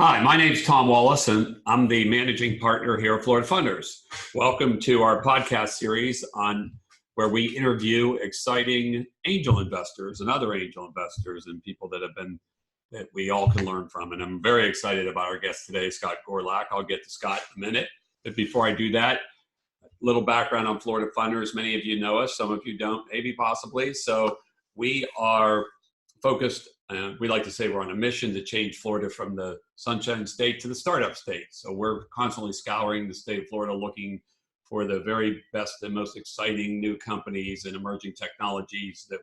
Hi, my name's Tom Wallace, and I'm the managing partner here at Florida Funders. Welcome to our podcast series on where we interview exciting angel investors and other angel investors and people that we all can learn from. And I'm very excited about our guest today, Scott Gorlick. I'll get to Scott in a minute. But before I do that, a little background on Florida Funders. Many of you know us, some of you don't, maybe possibly. So we are focused. We like to say we're on a mission to change Florida from the sunshine state to the startup state. So we're constantly scouring the state of Florida, looking for the very best and most exciting new companies and emerging technologies that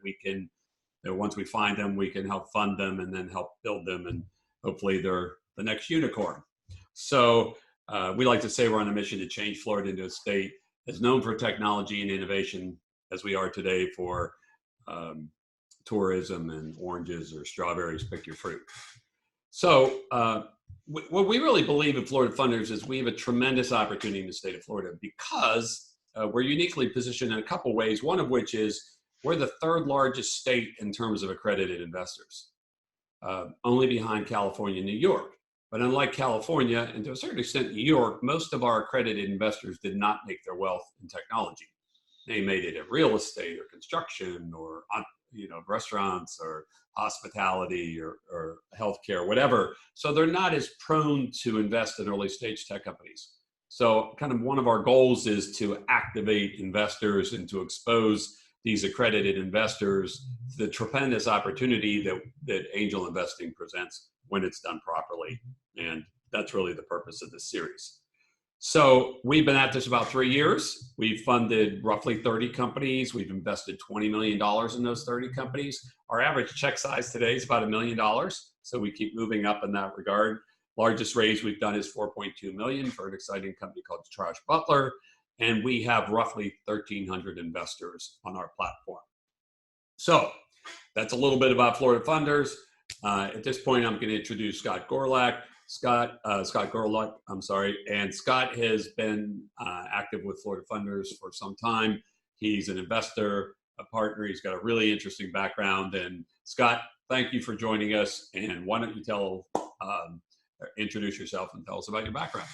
once we find them, we can help fund them and then help build them. And hopefully they're the next unicorn. So we like to say we're on a mission to change Florida into a state as known for technology and innovation as we are today for tourism and oranges or strawberries, pick your fruit. So what we really believe at Florida Funders is we have a tremendous opportunity in the state of Florida because we're uniquely positioned in a couple ways, one of which is we're the third largest state in terms of accredited investors, only behind California and New York. But unlike California, and to a certain extent New York, most of our accredited investors did not make their wealth in technology. They made it in real estate or construction or restaurants or hospitality or healthcare, whatever. So they're not as prone to invest in early stage tech companies. So kind of one of our goals is to activate investors and to expose these accredited investors to the tremendous opportunity that angel investing presents when it's done properly. And that's really the purpose of this series. So we've been at this about 3 years. We've funded roughly 30 companies. We've invested $20 million in those 30 companies. Our average check size today is about $1 million. So we keep moving up in that regard. Largest raise we've done is $4.2 million for an exciting company called Trash Butler. And we have roughly 1,300 investors on our platform. So that's a little bit about Florida Funders. At this point, I'm going to introduce Scott Gorlick. Scott Gorlick, and Scott has been active with Florida Funders for some time. He's an investor, a partner. He's got a really interesting background. And Scott, thank you for joining us. And why don't you introduce yourself and tell us about your background?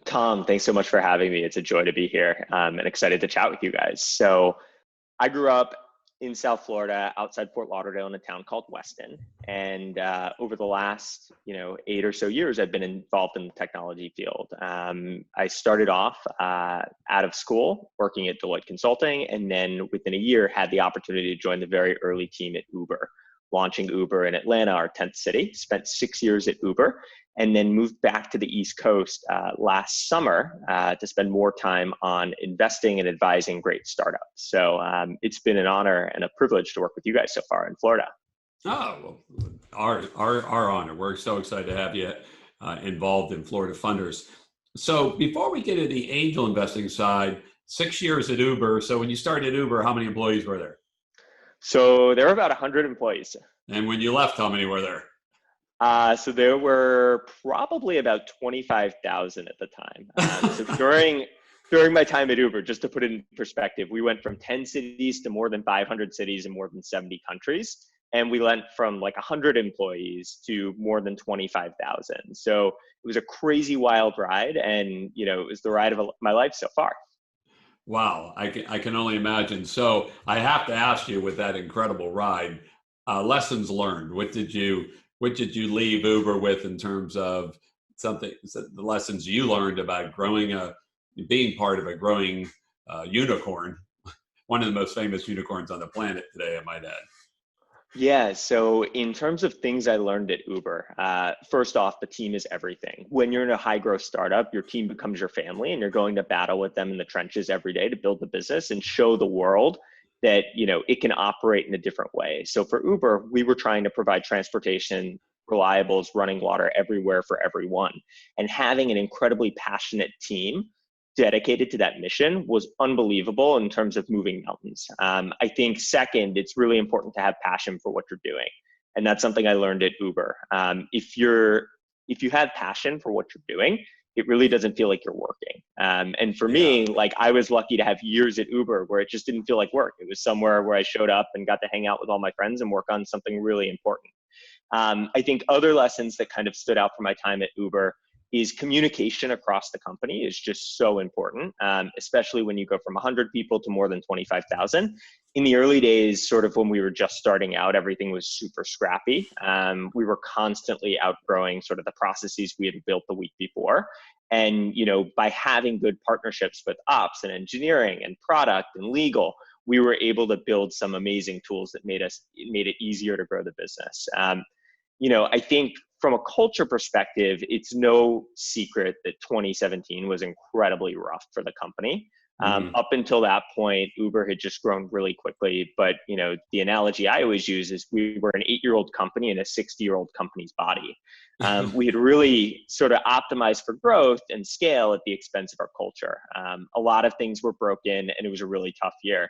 Tom, thanks so much for having me. It's a joy to be here and excited to chat with you guys. So I grew up in South Florida, outside Fort Lauderdale, in a town called Weston. And over the last, 8 or so years, I've been involved in the technology field. I started off out of school working at Deloitte Consulting, and then within a year had the opportunity to join the very early team at Uber, launching Uber in Atlanta, our 10th city. Spent 6 years at Uber, and then moved back to the East Coast last summer to spend more time on investing and advising great startups. So it's been an honor and a privilege to work with you guys so far in Florida. Oh, well, our honor. We're so excited to have you involved in Florida Funders. So before we get to the angel investing side, 6 years at Uber. So when you started at Uber, how many employees were there? So there were about 100 employees. And when you left, how many were there? So there were probably about 25,000 at the time. So during my time at Uber, just to put it in perspective, we went from 10 cities to more than 500 cities in more than 70 countries. And we went from like 100 employees to more than 25,000. So it was a crazy wild ride. And, it was the ride of my life so far. Wow, I can only imagine. So I have to ask you, with that incredible ride, lessons learned. What did you leave Uber with in terms of the lessons you learned about being part of a growing unicorn, one of the most famous unicorns on the planet today, I might add? Yeah, so in terms of things I learned at Uber, first off, the team is everything. When you're in a high growth startup, your team becomes your family, and you're going to battle with them in the trenches every day to build the business and show the world that it can operate in a different way. So for Uber, we were trying to provide transportation, reliables, running water everywhere for everyone. And having an incredibly passionate team dedicated to that mission was unbelievable in terms of moving mountains. I think second, it's really important to have passion for what you're doing. And that's something I learned at Uber. If you have passion for what you're doing, it really doesn't feel like you're working. And for me, like, I was lucky to have years at Uber where it just didn't feel like work. It was somewhere where I showed up and got to hang out with all my friends and work on something really important. I think other lessons that kind of stood out from my time at Uber is communication across the company is just so important, especially when you go from 100 people to more than 25,000. In the early days, sort of when we were just starting out, everything was super scrappy. We were constantly outgrowing sort of the processes we had built the week before. And, by having good partnerships with ops and engineering and product and legal, we were able to build some amazing tools that made it easier to grow the business. I think from a culture perspective, it's no secret that 2017 was incredibly rough for the company. Up until that point, Uber had just grown really quickly. But, the analogy I always use is we were an 8-year-old company in a 60-year-old company's body. We had really sort of optimized for growth and scale at the expense of our culture. A lot of things were broken, and it was a really tough year.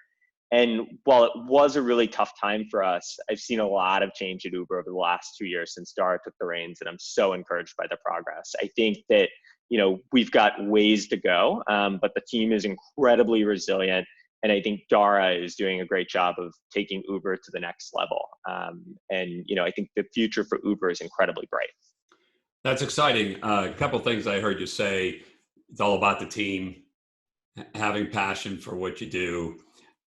And while it was a really tough time for us, I've seen a lot of change at Uber over the last 2 years since Dara took the reins, and I'm so encouraged by the progress. I think that, we've got ways to go, but the team is incredibly resilient. And I think Dara is doing a great job of taking Uber to the next level. I think the future for Uber is incredibly bright. That's exciting. A couple things I heard you say. It's all about the team, having passion for what you do,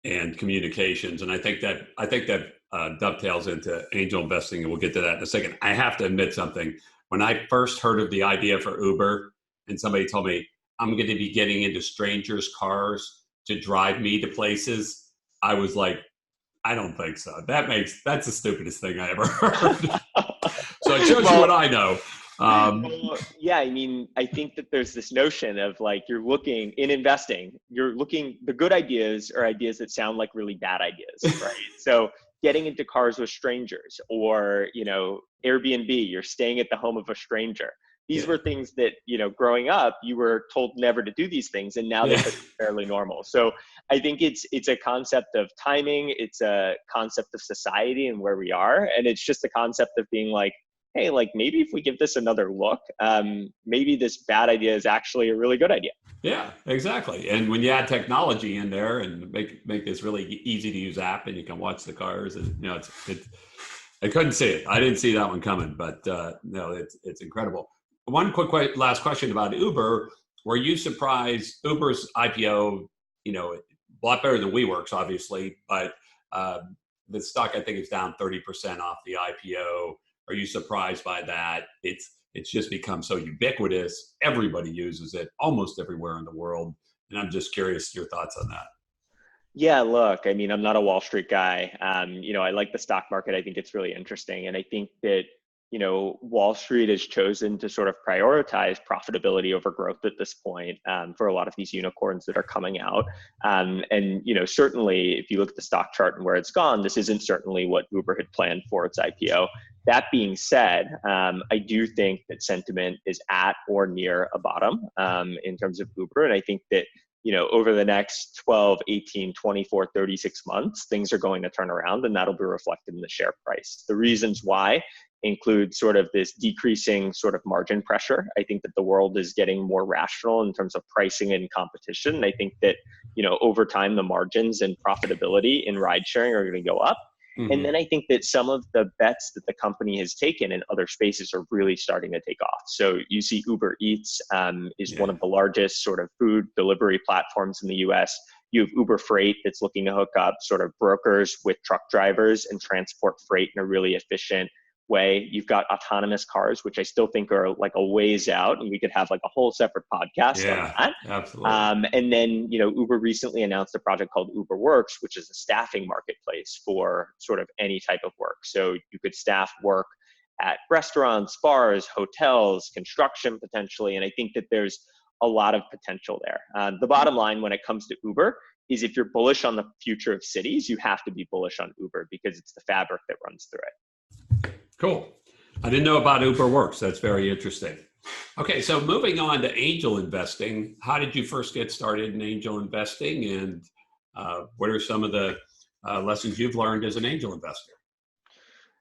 and communications. And I think that dovetails into angel investing, and we'll get to that in a second. I have to admit something. When I first heard of the idea for Uber and somebody told me I'm going to be getting into strangers' cars to drive me to places, I was like, I don't think so. That's the stupidest thing I ever heard. So it shows you what I know. I think that there's this notion of like, you're looking in investing, the good ideas are ideas that sound like really bad ideas, right? So getting into cars with strangers, or, Airbnb, you're staying at the home of a stranger. These were things that, growing up, you were told never to do these things, and now they're fairly normal. So I think it's a concept of timing. It's a concept of society and where we are. And it's just a concept of being like, hey, like maybe if we give this another look, maybe this bad idea is actually a really good idea. Yeah, exactly. And when you add technology in there and make this really easy to use app, and you can watch the cars, and I couldn't see it. I didn't see that one coming, but no, it's incredible. One quick last question about Uber. Were you surprised Uber's IPO, a lot better than WeWork's, obviously, but the stock, I think, is down 30% off the IPO. Are you surprised by that? It's just become so ubiquitous. Everybody uses it almost everywhere in the world. And I'm just curious your thoughts on that. Yeah, look, I'm not a Wall Street guy. I like the stock market. I think it's really interesting. And I think that, Wall Street has chosen to sort of prioritize profitability over growth at this point, for a lot of these unicorns that are coming out. Certainly if you look at the stock chart and where it's gone, this isn't certainly what Uber had planned for its IPO. That being said, I do think that sentiment is at or near a bottom, in terms of Uber. And I think that, over the next 12, 18, 24, 36 months, things are going to turn around, and that'll be reflected in the share price. The reasons why include sort of this decreasing sort of margin pressure. I think that the world is getting more rational in terms of pricing and competition. And I think that, over time, the margins and profitability in ride sharing are going to go up. Mm-hmm. And then I think that some of the bets that the company has taken in other spaces are really starting to take off. So you see Uber Eats is one of the largest sort of food delivery platforms in the US. You have Uber Freight that's looking to hook up sort of brokers with truck drivers and transport freight in a really efficient way. You've got autonomous cars, which I still think are like a ways out, and we could have like a whole separate podcast on that. Absolutely. And then, Uber recently announced a project called Uber Works, which is a staffing marketplace for sort of any type of work. So you could staff work at restaurants, bars, hotels, construction potentially. And I think that there's a lot of potential there. The bottom line when it comes to Uber is if you're bullish on the future of cities, you have to be bullish on Uber because it's the fabric that runs through it. Cool. I didn't know about Uber Works. That's very interesting. Okay, so moving on to angel investing, how did you first get started in angel investing, and what are some of the lessons you've learned as an angel investor?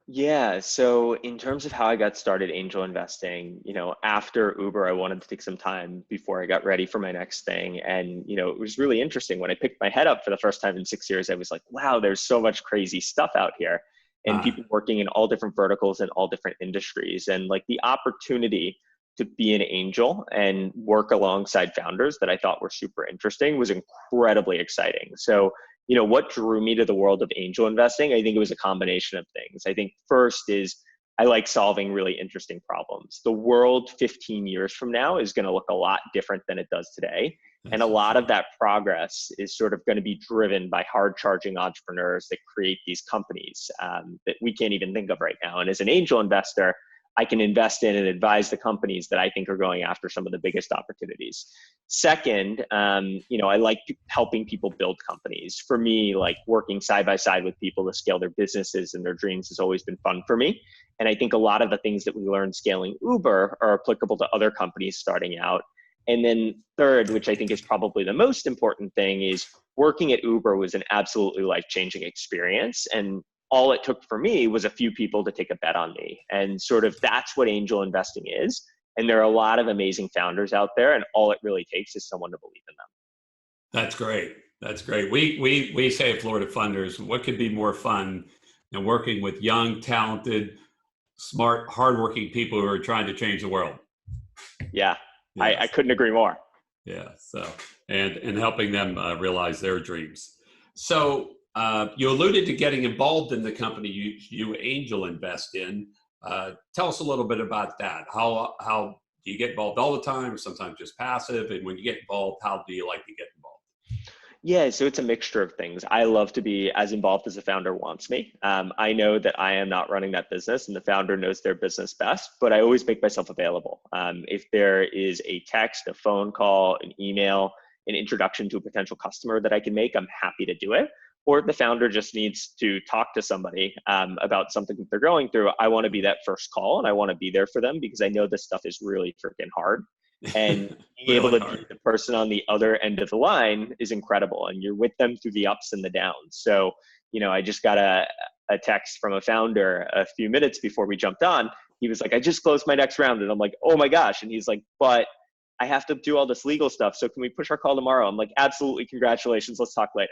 Yeah, so in terms of how I got started angel investing, after Uber, I wanted to take some time before I got ready for my next thing. And, it was really interesting. When I picked my head up for the first time in 6 years, I was like, wow, there's so much crazy stuff out here. and people working in all different verticals and all different industries. And like the opportunity to be an angel and work alongside founders that I thought were super interesting was incredibly exciting. So, what drew me to the world of angel investing? I think it was a combination of things. I think first is I like solving really interesting problems. The world 15 years from now is going to look a lot different than it does today. And a lot of that progress is sort of going to be driven by hard charging entrepreneurs that create these companies that we can't even think of right now. And as an angel investor, I can invest in and advise the companies that I think are going after some of the biggest opportunities. Second, I like helping people build companies. For me, like working side by side with people to scale their businesses and their dreams has always been fun for me. And I think a lot of the things that we learned scaling Uber are applicable to other companies starting out. And then third, which I think is probably the most important thing, is working at Uber was an absolutely life-changing experience. And all it took for me was a few people to take a bet on me. And sort of that's what angel investing is. And there are a lot of amazing founders out there, and all it really takes is someone to believe in them. That's great. That's great. We say at Florida Funders, what could be more fun than working with young, talented, smart, hardworking people who are trying to change the world? Yeah, Yes. I couldn't agree more. Yeah. So, and helping them realize their dreams. So you alluded to getting involved in the company you angel invest in. Tell us a little bit about that. How do you get involved all the time, or sometimes just passive? And when you get involved, how do you like to get involved? Yeah, so it's a mixture of things. I love to be as involved as the founder wants me. I know that I am not running that business and the founder knows their business best, but I always make myself available. If there is a text, a phone call, an email, an introduction to a potential customer that I can make, I'm happy to do it. Or if the founder just needs to talk to somebody about something that they're going through, I want to be that first call and I want to be there for them because I know this stuff is really freaking hard. And being able to be the person on the other end of the line is incredible. And you're with them through the ups and the downs. So, I just got a text from a founder a few minutes before we jumped on. He was like, I just closed my next round. And I'm like, oh my gosh. And he's like, but I have to do all this legal stuff. So can we push our call tomorrow? I'm like, absolutely. Congratulations. Let's talk later.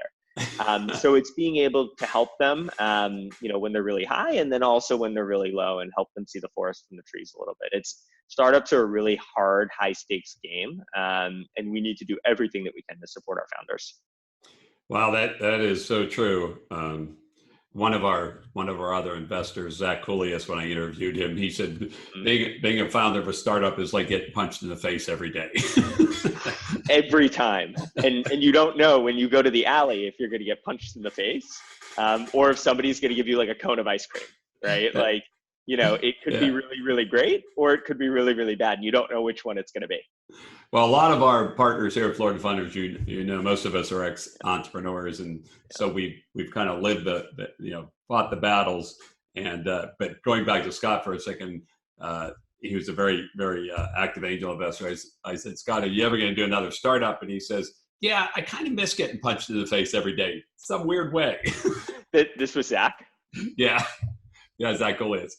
So it's being able to help them, when they're really high and then also when they're really low and help them see the forest from the trees a little bit. Startups are a really hard, high stakes game. And we need to do everything that we can to support our founders. Wow, that is so true. One of our other investors, Zach Coolius, when I interviewed him, he said, being a founder of a startup is like getting punched in the face every day. Every time. And you don't know when you go to the alley if you're going to get punched in the face or if somebody's going to give you like a cone of ice cream, right? Like, it could be really, really great or it could be really, really bad. And you don't know which one it's going to be. Well, a lot of our partners here at Florida Funders, most of us are ex-entrepreneurs, and so we've kind of lived fought the battles. And but going back to Scott for a second, he was a very, very active angel investor. I said, Scott, are you ever going to do another startup? And he says, yeah, I kind of miss getting punched in the face every day, some weird way. This was Zach? Yeah, Zach Goliath.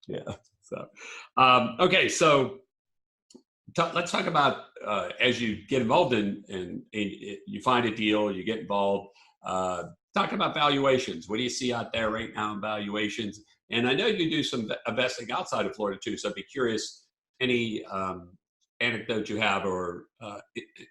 Yeah. So, okay, so. Let's talk about as you get involved in you find a deal, you get involved. Talk about valuations. What do you see out there right now in valuations? And I know you do some investing outside of Florida too. So I'd be curious any anecdote you have or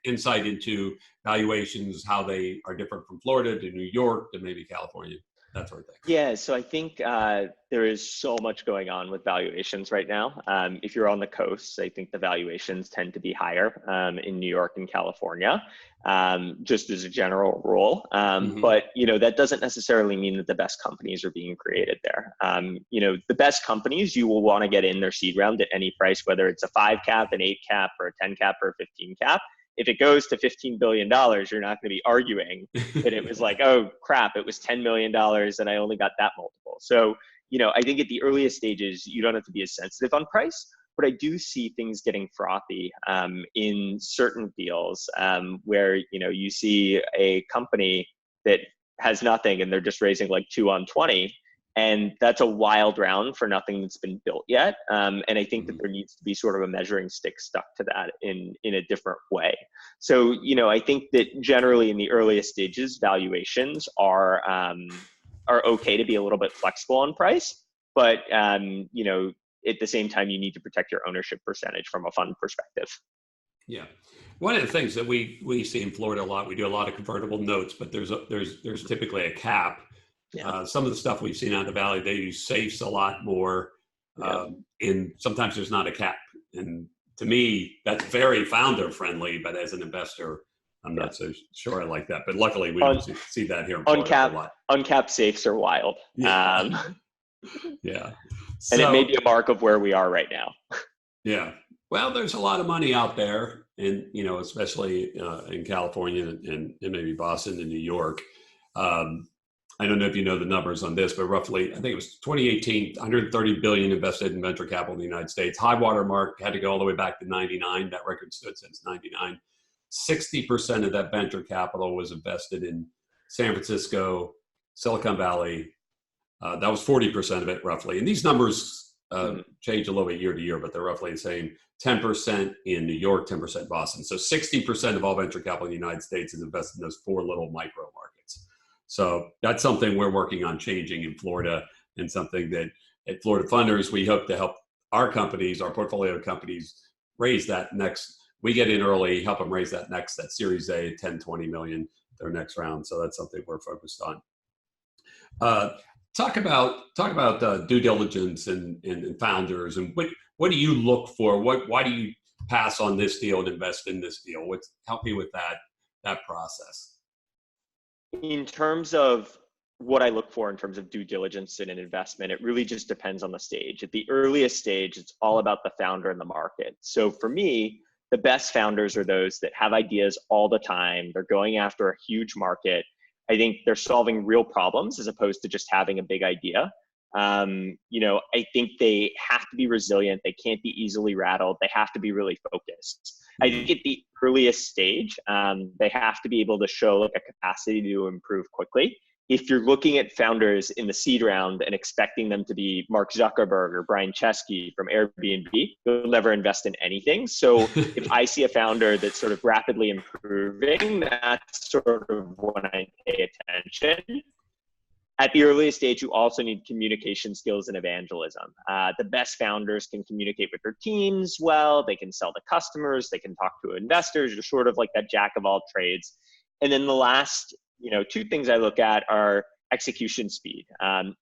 insight into valuations, how they are different from Florida to New York to maybe California. That sort of thing. Yeah, so I think there is so much going on with valuations right now. If you're on the coast, I think the valuations tend to be higher in New York and California, just as a general rule. But that doesn't necessarily mean that the best companies are being created there. The best companies, you will want to get in their seed round at any price, whether it's a 5 cap, an 8 cap, or a 10 cap, or a 15 cap. If it goes to $15 billion, you're not going to be arguing that it was like, oh crap, it was $10 million and I only got that multiple. So, I think at the earliest stages, you don't have to be as sensitive on price, but I do see things getting frothy in certain deals where, you see a company that has nothing and they're just raising like 2 on 20. And that's a wild round for nothing that's been built yet. And I think that there needs to be sort of a measuring stick stuck to that in a different way. So, I think that generally in the earliest stages, valuations are are okay to be a little bit flexible on price, but at the same time, you need to protect your ownership percentage from a fund perspective. Yeah. One of the things that we see in Florida a lot, we do a lot of convertible notes, but there's typically a cap. Yeah. Some of the stuff we've seen out of the Valley, they use safes a lot more. And sometimes there's not a cap. And to me, that's very founder friendly, but as an investor, I'm not so sure I like that. But luckily, we don't see that here in Florida a lot. Uncapped safes are wild. Yeah. Yeah. And it may be a mark of where we are right now. Yeah. Well, there's a lot of money out there, and especially in California and maybe Boston and New York. I don't know if you know the numbers on this, but roughly, I think it was 2018, 130 billion invested in venture capital in the United States. High water mark had to go all the way back to 99. That record stood since 99. 60% of that venture capital was invested in San Francisco, Silicon Valley. That was 40% of it, roughly. And these numbers change a little bit year to year, but they're roughly the same. 10% in New York, 10% Boston. So 60% of all venture capital in the United States is invested in those four little micro markets. So that's something we're working on changing in Florida, and something that at Florida Funders, we hope to help our companies, our portfolio companies, raise that next. We get in early, help them raise that Series A, 10, 20 million, their next round. So that's something we're focused on. Talk about due diligence and founders, and what do you look for? Why do you pass on this deal and invest in this deal? Help me with that process. In terms of what I look for in terms of due diligence in an investment, it really just depends on the stage. At the earliest stage, it's all about the founder and the market. So for me, the best founders are those that have ideas all the time. They're going after a huge market. I think they're solving real problems as opposed to just having a big idea. I think they have to be resilient. They can't be easily rattled. They have to be really focused. I think at the earliest stage, they have to be able to show a capacity to improve quickly. If you're looking at founders in the seed round and expecting them to be Mark Zuckerberg or Brian Chesky from Airbnb, you'll never invest in anything. So if I see a founder that's sort of rapidly improving, that's sort of when I pay attention. At the earliest stage, you also need communication skills and evangelism. The best founders can communicate with their teams well. They can sell to customers. They can talk to investors. You're sort of like that jack of all trades. And then the last two things I look at are execution speed.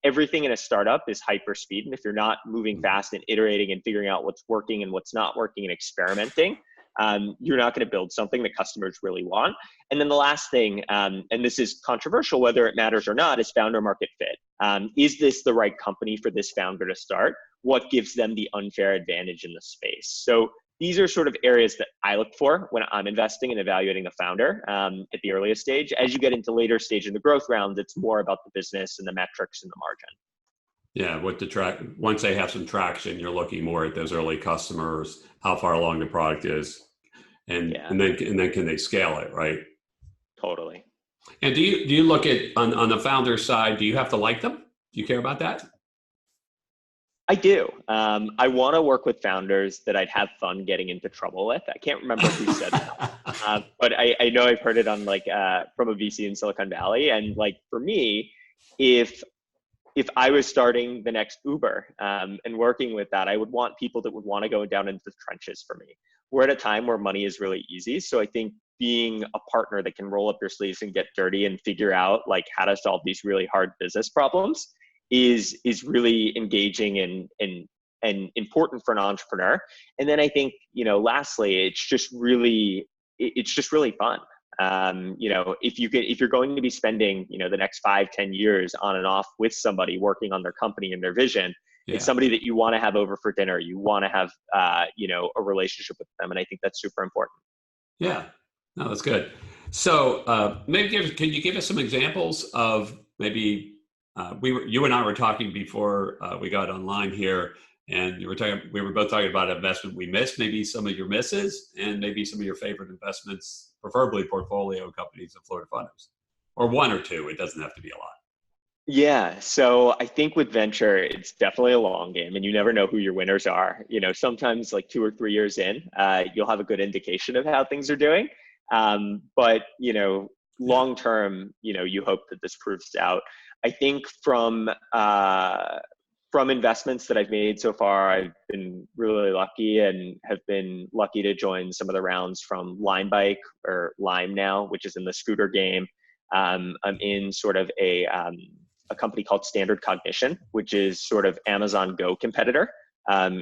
Everything in a startup is hyper speed. And if you're not moving fast and iterating and figuring out what's working and what's not working and experimenting, you're not going to build something that customers really want. And then the last thing, and this is controversial, whether it matters or not, is founder market fit. Is this the right company for this founder to start? What gives them the unfair advantage in the space? So these are sort of areas that I look for when I'm investing and evaluating a founder at the earliest stage. As you get into later stage in the growth round, it's more about the business and the metrics and the margin. Yeah, once they have some traction, you're looking more at those early customers, how far along the product is, and then can they scale it, right? Totally. And do you look at on the founder side? Do you have to like them? Do you care about that? I do. I want to work with founders that I'd have fun getting into trouble with. I can't remember who said that, but I know I've heard it on from a VC in Silicon Valley. And for me, if I was starting the next Uber and working with that, I would want people that would want to go down into the trenches for me. We're at a time where money is really easy. So I think being a partner that can roll up your sleeves and get dirty and figure out how to solve these really hard business problems is really engaging and important for an entrepreneur. And then I think, lastly, it's just really fun. If you're going to be spending, the next 5-10 years on and off with somebody working on their company and their vision, it's somebody that you want to have over for dinner. You want to have, a relationship with them. And I think that's super important. Yeah, no, that's good. So can you give us some examples of maybe, you and I were talking before we got online here, and we were both talking about investment we missed, maybe some of your misses, and maybe some of your favorite investments, preferably portfolio companies of Florida Funders, or one or two. It doesn't have to be a lot. Yeah. So I think with venture, it's definitely a long game, and you never know who your winners are. Sometimes 2 or 3 years in, you'll have a good indication of how things are doing. But long term, you hope that this proves out. I think from investments that I've made so far, I've been really lucky and have been lucky to join some of the rounds from Lime Bike, or Lime now, which is in the scooter game. I'm in sort of a company called Standard Cognition, which is sort of Amazon Go competitor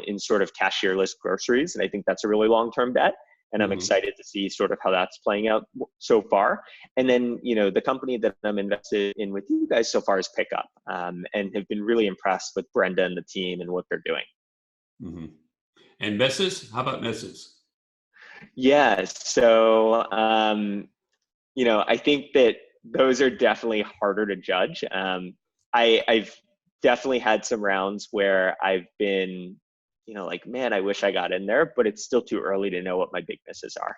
in sort of cashierless groceries. And I think that's a really long-term bet. And I'm excited to see sort of how that's playing out so far. And then, the company that I'm invested in with you guys so far is Pickup, and have been really impressed with Brenda and the team and what they're doing. Mm-hmm. And Mrs.? How about Mrs.? Yeah. So, I think that those are definitely harder to judge. I've definitely had some rounds where I've been, like, man, I wish I got in there, but it's still too early to know what my big misses are.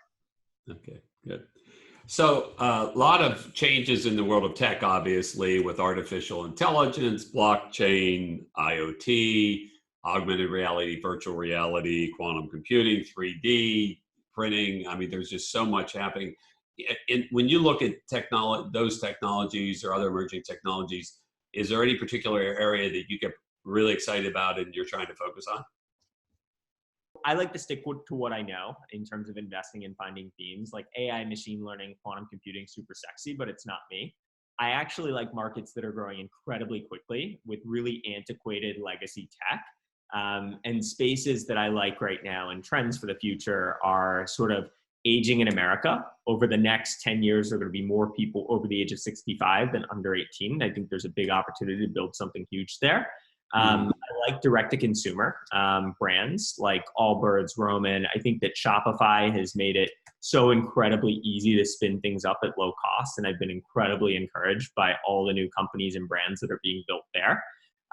Okay, good. So a lot of changes in the world of tech, obviously, with artificial intelligence, blockchain, IoT, augmented reality, virtual reality, quantum computing, 3D, printing. I mean, there's just so much happening. When you look at those technologies or other emerging technologies, is there any particular area that you get really excited about and you're trying to focus on? I like to stick to what I know in terms of investing and finding themes like AI, machine learning, quantum computing, super sexy, but it's not me. I actually like markets that are growing incredibly quickly with really antiquated legacy tech. And spaces that I like right now and trends for the future are sort of aging in America. Over the next 10 years, there are going to be more people over the age of 65 than under 18. I think there's a big opportunity to build something huge there. I like direct-to-consumer brands like Allbirds, Roman. I think that Shopify has made it so incredibly easy to spin things up at low cost, and I've been incredibly encouraged by all the new companies and brands that are being built there.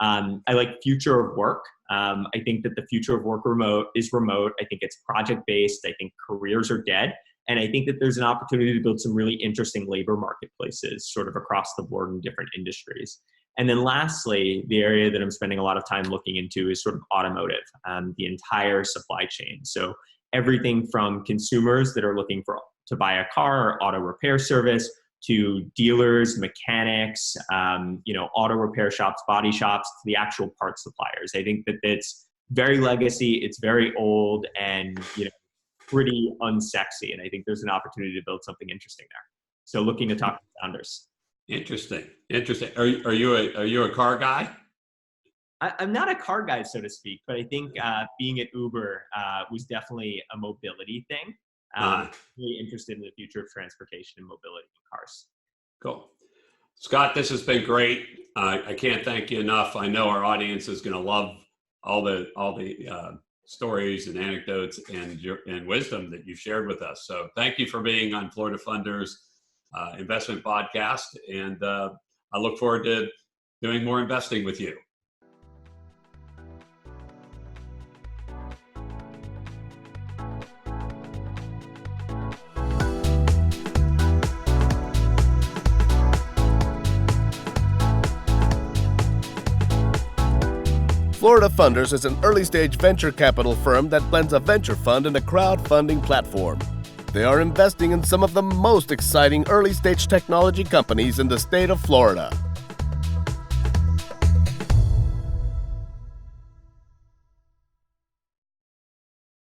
I like future of work. I think that the future of work is remote. I think it's project-based. I think careers are dead. And I think that there's an opportunity to build some really interesting labor marketplaces sort of across the board in different industries. And then lastly, the area that I'm spending a lot of time looking into is sort of automotive, the entire supply chain. So everything from consumers that are looking to buy a car or auto repair service, to dealers, mechanics, auto repair shops, body shops, to the actual parts suppliers. I think that it's very legacy, it's very old, and pretty unsexy. And I think there's an opportunity to build something interesting there. So looking to talk to founders. Interesting. Are you a car guy? I'm not a car guy, so to speak, but I think being at Uber was definitely a mobility thing. Really interested in the future of transportation and mobility in cars. Cool. Scott, this has been great. I can't thank you enough. I know our audience is going to love all the stories and anecdotes and wisdom that you've shared with us. So thank you for being on Florida Funders Investment Podcast. And I look forward to doing more investing with you. Florida Funders is an early-stage venture capital firm that blends a venture fund and a crowdfunding platform. They are investing in some of the most exciting early-stage technology companies in the state of Florida.